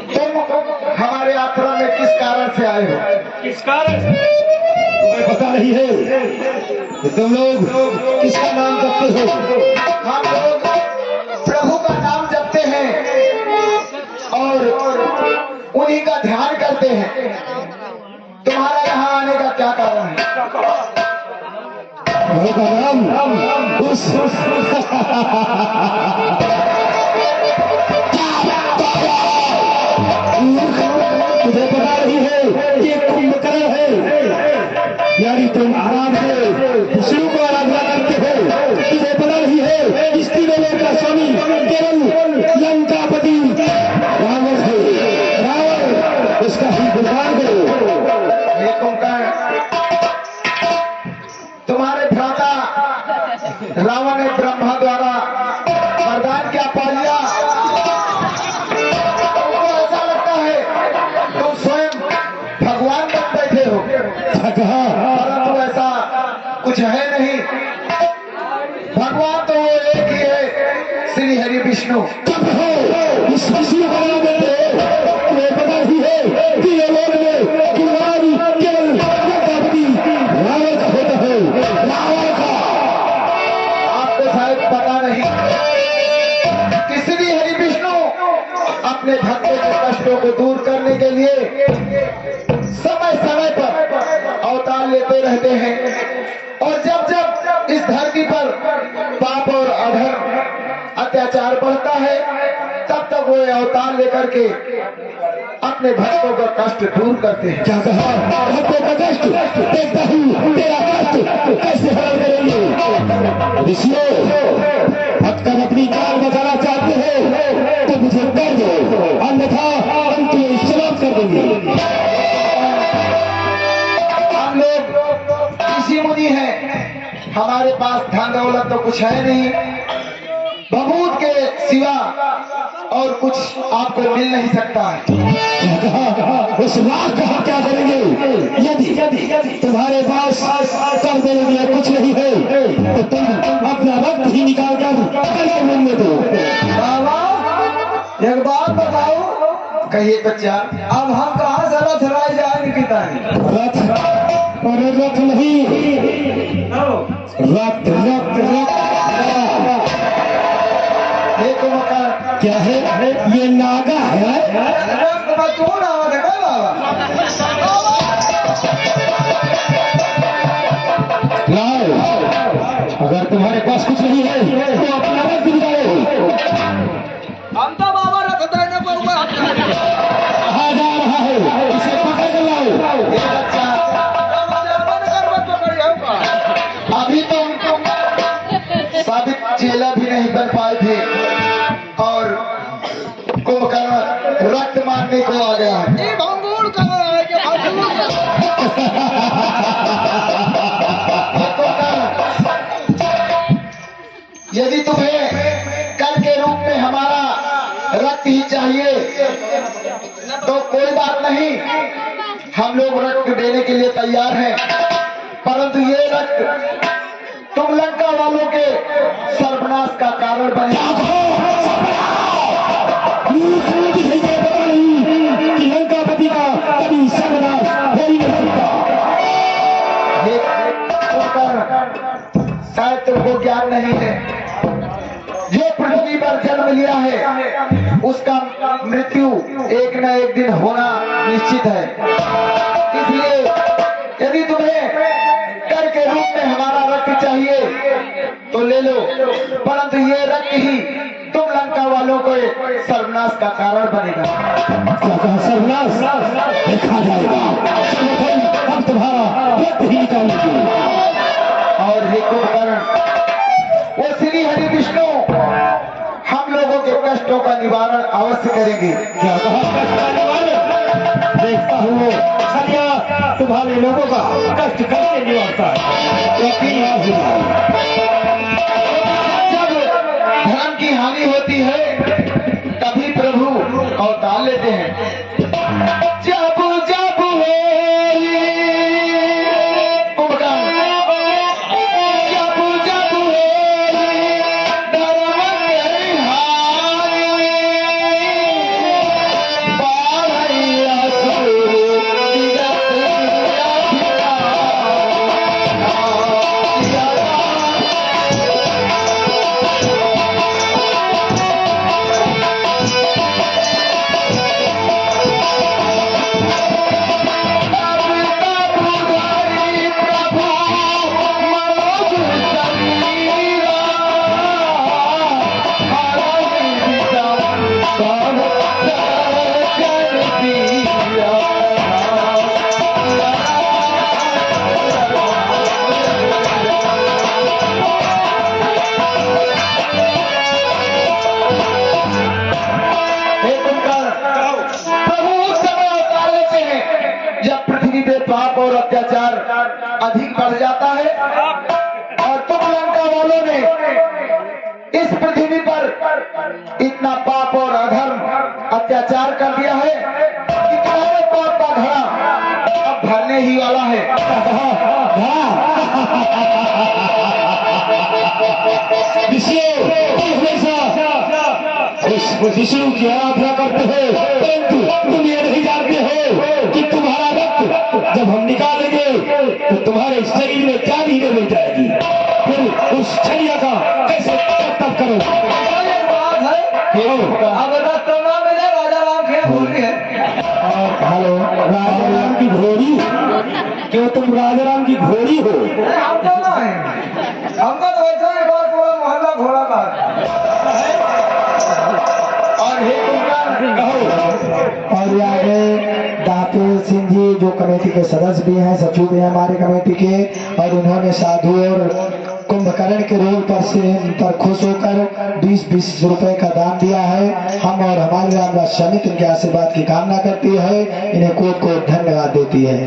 तुम हमारे आश्रम में किस कारण से आए हो? किस कारण से तुम्हें पता नहीं है कि तुम लोग किसका नाम जपते हो? हम लोग प्रभु का नाम जपते हैं और उन्हीं का ध्यान करते हैं। तुम्हारा यहाँ आने का क्या कारण है? प्रभु का नाम उस तुझे पता नहीं है कि कुंभकर्ण है, यानी तुम आराम से विष्णु को आराधना करते हो। तुझे पता नहीं है इस तीनों का स्वामी केवल लंकापति रावण है। रावण उसका ही गुणगान करो। ये कुंभकर्ण, तुम्हारे भ्राता रावण ने ब्रह्मा द्वारा वरदान क्या पा लिया? तुमको ऐसा लगता है तुम स्वयं भगवान बन बैठे हो, परंतु ऐसा कुछ है नहीं। भगवान तो वो एक ही है, श्री हरि विष्णु। कब हो इस विष्णु का नाम लेते हो? तुम्हें पता ही है कि ये लोग में गुणगान केवल लंकापति रावण का होता है। रावण का आपको शायद पता नहीं कि श्री हरि विष्णु अपने भक्तों के कष्टों को दूर करने के लिए समय समय पर अवतार लेते रहते हैं। और जब जब इस धरती पर पाप और अधर्म अत्याचार बढ़ता है, तब तक वो अवतार लेकर के अपने भक्तों का कष्ट दूर करते हैं। क्या कहा? भक्तों का कष्ट देखता हूँ, तेरा कष्ट कैसे हल करेंगे? ऋषियों, भक्त अपनी जान बचाना चाहते हो तो मुझे कर दो, अन्यथा हम तुम्हें समाप्त कर देंगे। हम लोग ऋषि मुनि हैं, हमारे पास धन दौलत तो कुछ है नहीं, बबूत के सिवा और कुछ आपको मिल नहीं सकता है। उस लाख का हम क्या करेंगे? यदि तुम्हारे पास कर देने के लिए कुछ नहीं है तो तुम अपना वक्त ही निकाल कर मिलने दो। बाबा एक बात बताओ। कहिए बच्चा। अब हम कहाँ से रथ लाए जाए निकिता? रथ और रथ नहीं, रथ रथ रथ क्या है? ये नागा है। लाओ, अगर तुम्हारे पास कुछ नहीं है तो अपना रथ दिखाओ। हम तो बाबा रथ देने पर कहा जा रहा है, इसे पकड़ कर लाओ। अभी तो साबित चेला भी नहीं बन पाए थे और कुंभकर्ण रक्त मारने को आ गया है। यदि तुम्हें कल के रूप में हमारा रक्त ही चाहिए तो कोई बात नहीं, हम लोग रक्त देने के लिए तैयार हैं, परंतु ये रक्त तुम लंका वालों के सर्वनाश का कारण बने। लंकापति का कभी सर्वनाश हो ही नहीं सकता। शायद तुमको ज्ञान नहीं है, जो पृथ्वी पर जन्म लिया है उसका मृत्यु एक न एक दिन होना निश्चित है। इसलिए यदि तुम्हें कर के रूप में हमारा रक्त चाहिए तो ले लो, परंतु ये रक्त ही तुम लंका वालों को सर्वनाश का कारण बनेगा। क्या कहा? सर्वनाश देखा जाएगा। हम तुम्हारा रक्त ही निकालेंगे। और हे कुंभकर्ण, वो श्री हरि विष्णु हम लोगों के कष्टों का निवारण अवश्य करेंगे। क्या कहा? कष्ट का निवारण? देखता हूँ सरिया तुम्हारे लोगों का कष्ट कैसे निवारता है। जब धर्म की हानि होती है तभी प्रभु अवतार लेते हैं। जब जब होली कुंभकर्ण, जब जब होली धर्म की हानि, प्रभु उस समय अवतार लेते हैं जब पृथ्वी पे पाप और अत्याचार अधिक बढ़ जाता है, और तुम लंका वालों ने इस पृथ्वी पर इतना पाप और अधर्म अत्याचार कर दिया है कि तुम्हारे पाप का घड़ा अब भरने ही वाला है। विष्णु की आराधना करते हो, परंतु तुम ये नहीं जानते हो कि तुम्हारा रक्त जब हम निकालेंगे तो तुम्हारे शरीर में जान ही नहीं जाएगी। फिर उस छलिया का कैसे तब करो। अब रास्ता में राजा राम की घोड़ी है। हेलो, राजा राम की घोड़ी? क्यों तुम राजा राम की घोड़ी हो? हमको तो वैसा ही बहुत पूरा मोहल्ला घोड़ा का। और हे और आगे दातेल सिंह जी जो कमेटी के सदस्य भी हैं, सचिव भी हैं हमारे कमेटी के, और उन्होंने साधु और कुंभकर्ण के रोल पर खुश होकर 20-20 रुपए का दान दिया है। हम और हमारी रामदास समिति इनके आशीर्वाद की कामना करती है, इन्हें कोट कोट धन्यवाद देती है।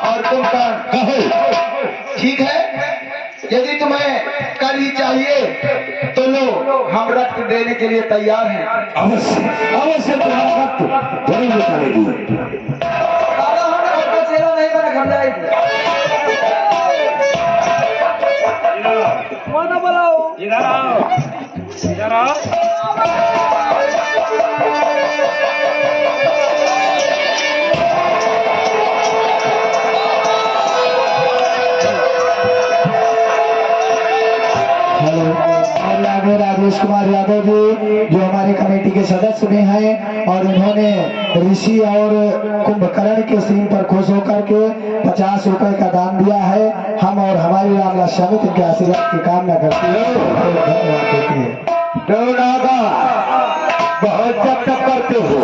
और तुम कहो ठीक है, यदि तुम्हें करी चाहिए तो लो, हम रक्त देने के लिए तैयार हैं। अवश्य अवश्य तुम्हारा रक्त जरूर निकालेगी। दादा हमें आपका चेहरा नहीं बना घर जाएगी। माना बुलाओ, इधर आओ, इधर आओ। और आगे राजेश कुमार यादव जी जो हमारी कमेटी के सदस्य भी हैं, और उन्होंने ऋषि और कुंभकर्ण के सीन पर खुश होकर के 50 रुपए का दान दिया है। हम और हमारी रामदास समिति के आशीर्वाद की कामना करती है, धन्यवाद देती है। बहुत जब तक करते हो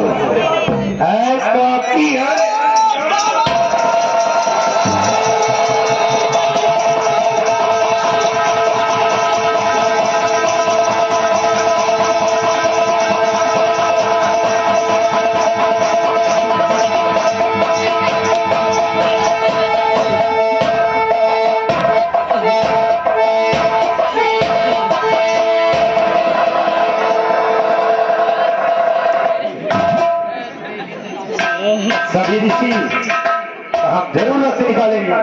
सभी ऋषि हम जरूर रक्त निकालेंगे।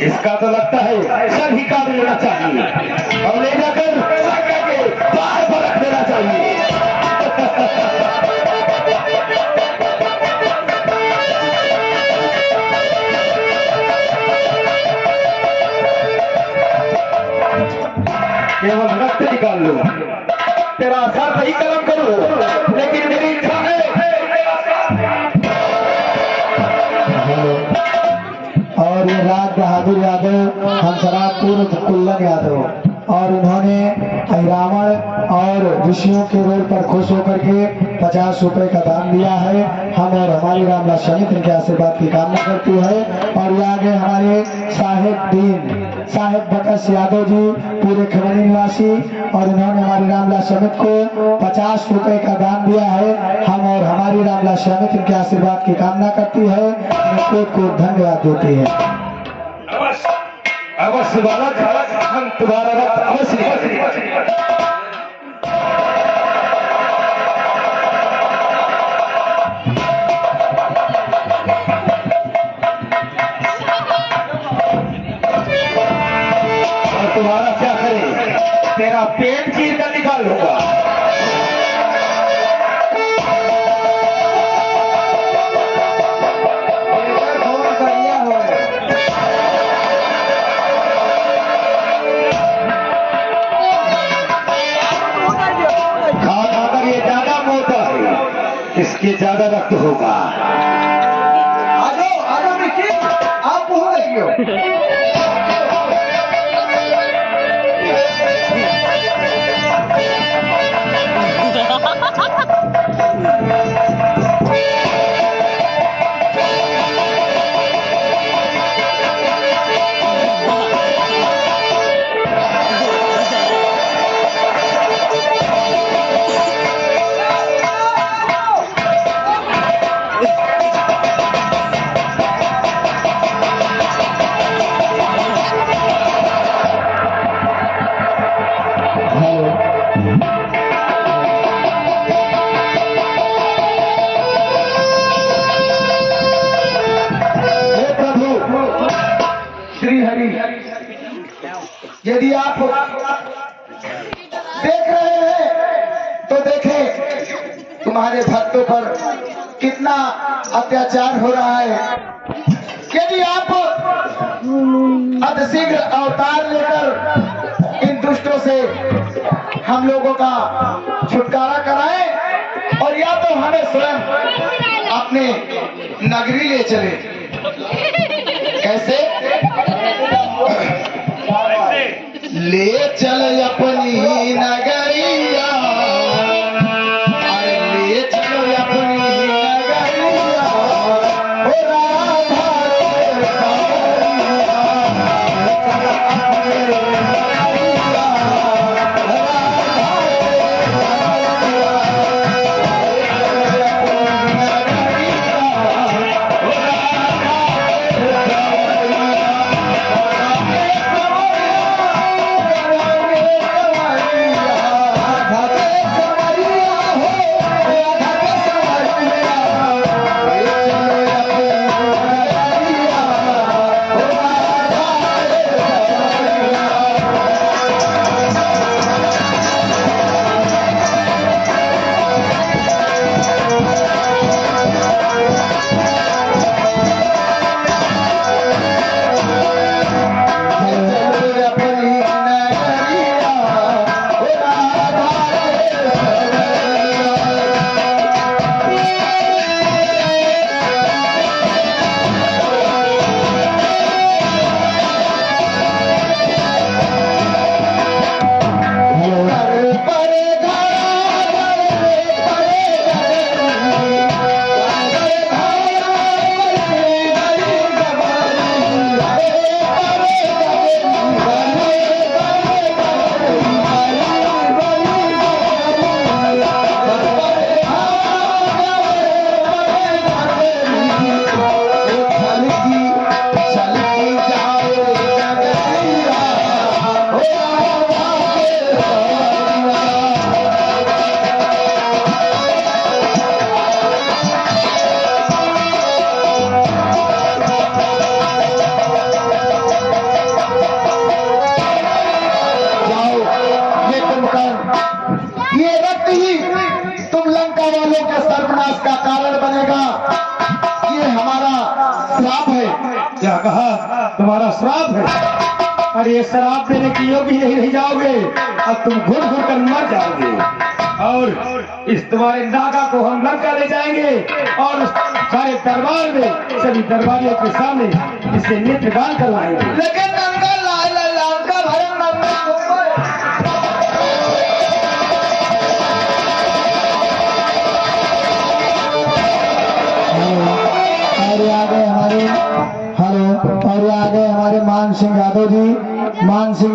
इसका तो लगता है सभी का लेना चाहिए और ले जाकर बाहर पर रख देना चाहिए। केवल रक्त निकाल लो, तेरा सर सही कलम करो, लेकिन मेरी इच्छा है। और ये राज बहादुर यादव, हंसराज पूर्व कुल्लन यादव, और उन्होंने रावण और ऋषियों के रोल पर खुश होकर के 50 रुपए का दान दिया है। हम और हमारी रामदास समिति इनके आशीर्वाद की कामना करती है। और ये आगे हमारे साहेब बकस यादव जी पूरे खमनी निवासी, और उन्होंने हमारी रामदास समिति को 50 रुपए का दान दिया है। हम और हमारी रामदास समिति इनके आशीर्वाद की कामना करती है, को धन्यवाद देती है। अवश्य बालक, हम तुम्हारा रक्त अवश्य और तुम्हारा क्या करे, तेरा पेट चीर कर निकाल लूंगा। इसके ज्यादा रक्त होगा। आजो मिट्टी, आप हो रही हो। श्री हरि, यदि आप देख रहे हैं तो देखें तुम्हारे भक्तों पर कितना अत्याचार हो रहा है। यदि आप अतिशीघ्र अवतार लेकर इन दुष्टों से हम लोगों का छुटकारा कराएं और या तो हमें स्वयं अपने नगरी ले चले। कैसे? ले चल अपनी नगरिया, अरे ले चलो अपनी नगरिया, ओ राधा के कावड़िया, चल अपनी नगरिया, राधा क्या कहा? तुम्हारा श्राप है। और ये श्राप देने की योग्य ही नहीं रह जाओगे और तुम घुर घुर कर मर जाओगे। और इस तुम्हारे नागा को हम लंका ले जाएंगे और सारे दरबार में सभी दरबारियों के सामने इससे नृत्य गान करवाएंगे। लेकिन लंका भरम और आगे हमारे मान सिंह यादव जी, मान सिंह